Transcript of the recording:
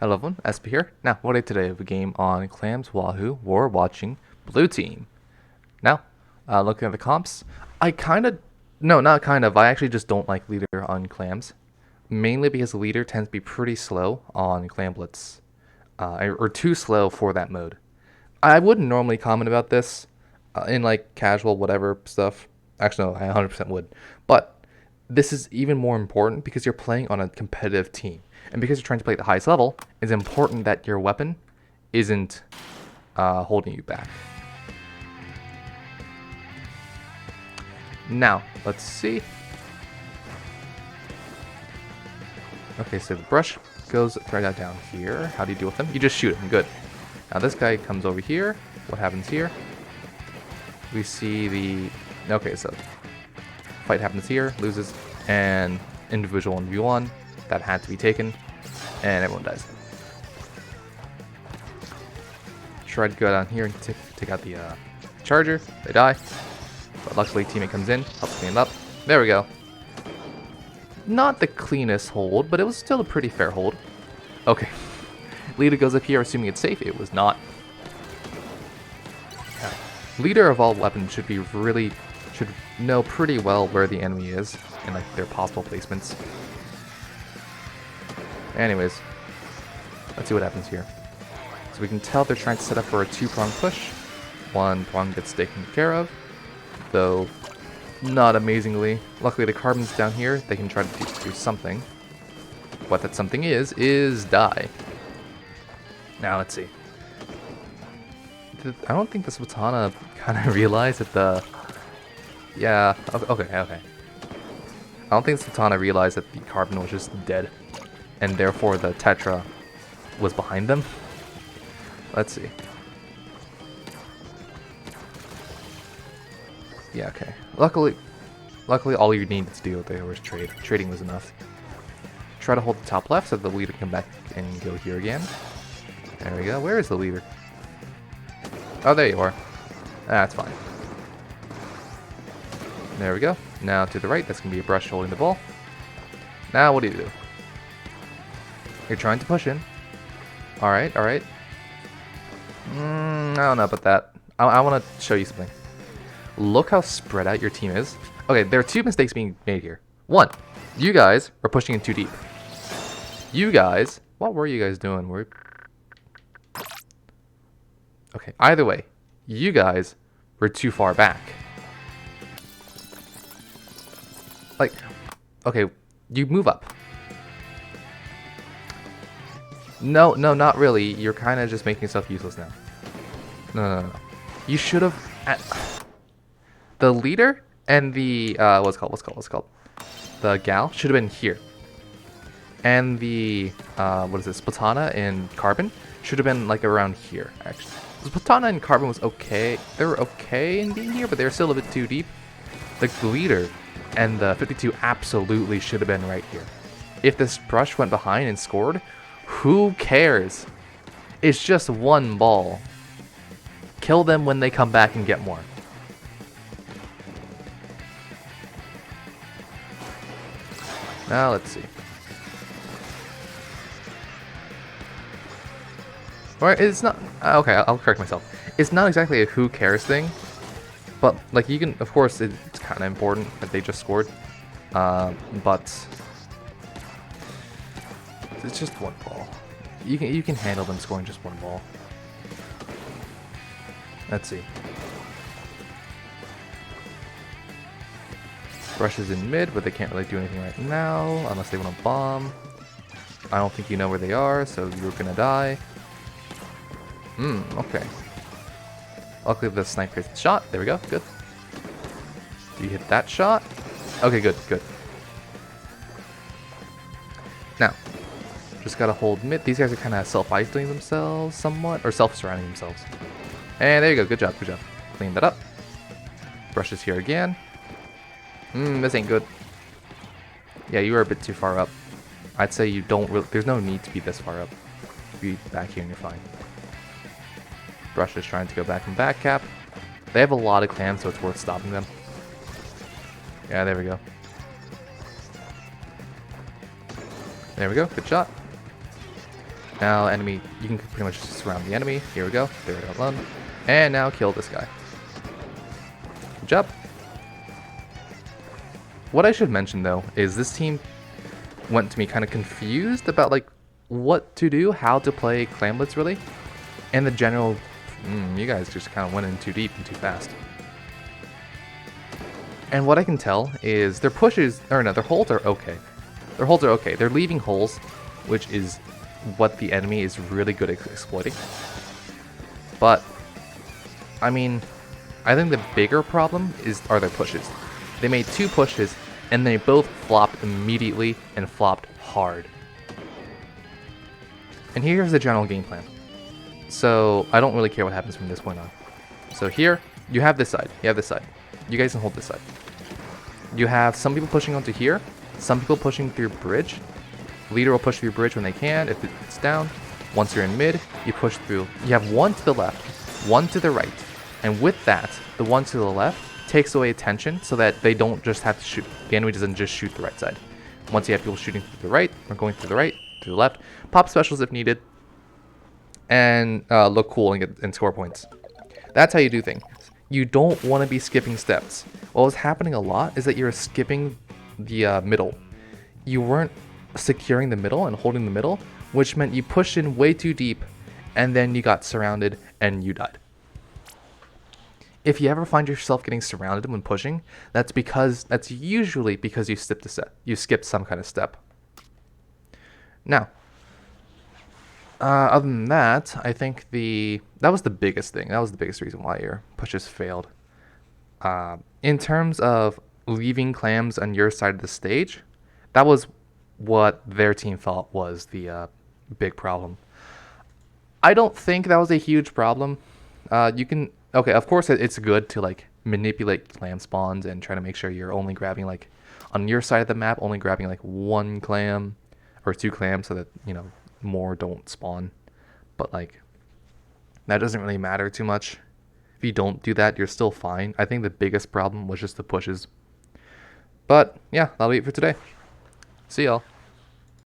Hello everyone, Espurr here. Now, what today we have a game on Clams Wahoo. We're watching Blue Team. Now, looking at the comps, I actually just don't like leader on Clams. Mainly because the leader tends to be pretty slow on Clam Blitz. Or too slow for that mode. I wouldn't normally comment about this in like casual whatever stuff. Actually, no, I 100% would. But this is even more important because you're playing on a competitive team. And because you're trying to play at the highest level, it's important that your weapon isn't holding you back. Now, let's see. Okay, so the brush goes right down here. How do you deal with him? You just shoot him. Good. Now this guy comes over here. What happens here? We see the... Okay, so fight happens here, loses, and individual 1v1. That had to be taken, and everyone dies. Try to go down here and take out the charger. They die, but luckily teammate comes in, helps clean up. There we go. Not the cleanest hold, but it was still a pretty fair hold. Okay, leader goes up here, assuming it's safe. It was not. Leader of all weapons should know pretty well where the enemy is and like their possible placements. Anyways, let's see what happens here. So we can tell they're trying to set up for a two-prong push. One prong gets taken care of, though not amazingly. Luckily the carbon's down here. They can try to do something. What that something is die. Now let's see. I don't think the Spatana kind of realized that the... Yeah, okay. I don't think Spatana realized that the carbon was just dead. And therefore the Tetra was behind them. Let's see. Yeah, okay. Luckily all you needed to do there was trade. Trading was enough. Try to hold the top left so the leader can come back and go here again. There we go. Where is the leader? Oh, there you are. That's fine. There we go. Now to the right, that's going to be a brush holding the ball. Now what do you do? You're trying to push in. Alright. I don't know about that. I want to show you something. Look how spread out your team is. Okay, there are two mistakes being made here. One, you guys are pushing in too deep. You guys, what were you guys doing? Okay, either way, you guys were too far back. Like, okay, you move up. No, not really. You're kind of just making yourself useless now. No. You should have... The leader and the... what's it called? The gal should have been here. And the... what is this? Spatana and Carbon should have been, like, around here, actually. Spatana and Carbon was okay. They were okay in being here, but they were still a bit too deep. The leader and the 52 absolutely should have been right here. If this brush went behind and scored... Who cares? It's just one ball. Kill them when they come back and get more. Now let's see. Alright, it's not... Okay, I'll correct myself. It's not exactly a who cares thing. But, like, you can... Of course, it's kind of important that they just scored. But... It's just one ball. You can handle them scoring just one ball. Let's see. Brush is in mid, but they can't really do anything right now unless they want to bomb. I don't think you know where they are, so you're gonna die. Okay. Luckily the sniper hits the shot. There we go. Good. Do you hit that shot? Okay, good. Now, just gotta hold mid. These guys are kind of self-isolating themselves somewhat, or self-surrounding themselves. And there you go. Good job. Clean that up. Brush is here again. This ain't good. Yeah, you were a bit too far up. I'd say you don't really... There's no need to be this far up. Be back here and you're fine. Brush is trying to go back and back cap. They have a lot of clams, so it's worth stopping them. Yeah, there we go. There we go. Good shot. Now enemy, you can pretty much surround the enemy. Here we go. They're alone. And now kill this guy. Good job. What I should mention though is this team went to me kind of confused about like what to do, how to play Clan Blitz really, and the general. You guys just kind of went in too deep and too fast. And what I can tell is their pushes, or no, their holds are okay. Their holds are okay. They're leaving holes, which is what the enemy is really good at exploiting. But I mean, I think the bigger problem are their pushes. They made 2 pushes and they both flopped immediately and flopped hard. And here's the general game plan. So I don't really care what happens from this point on. So here, you have this side. You have this side. You guys can hold this side. You have some people pushing onto here. Some people pushing through bridge. Leader will push through bridge when they can if it's down. Once you're in mid, you push through. You have one to the left, one to the right. And with that, the one to the left takes away attention so that they don't just have to shoot. The enemy doesn't just shoot the right side. Once you have people shooting through the right, or going through the right, to the left, pop specials if needed, and look cool and score points. That's how you do things. You don't want to be skipping steps. What was happening a lot is that you were skipping the middle. You weren't securing the middle and holding the middle, which meant you pushed in way too deep, and then you got surrounded and you died. If you ever find yourself getting surrounded when pushing, that's usually because you skipped a step. You skipped some kind of step. Now, other than that, I think that was the biggest thing. That was the biggest reason why your pushes failed. In terms of leaving clams on your side of the stage, that was what their team thought was the big problem. I don't think that was a huge problem. Okay, of course it's good to like manipulate clam spawns and try to make sure you're only grabbing like on your side of the map, only grabbing like 1 clam or 2 clams so that, you know, more don't spawn. But like that doesn't really matter too much. If you don't do that, you're still fine. I think the biggest problem was just the pushes. But yeah, that'll be it for today. See y'all.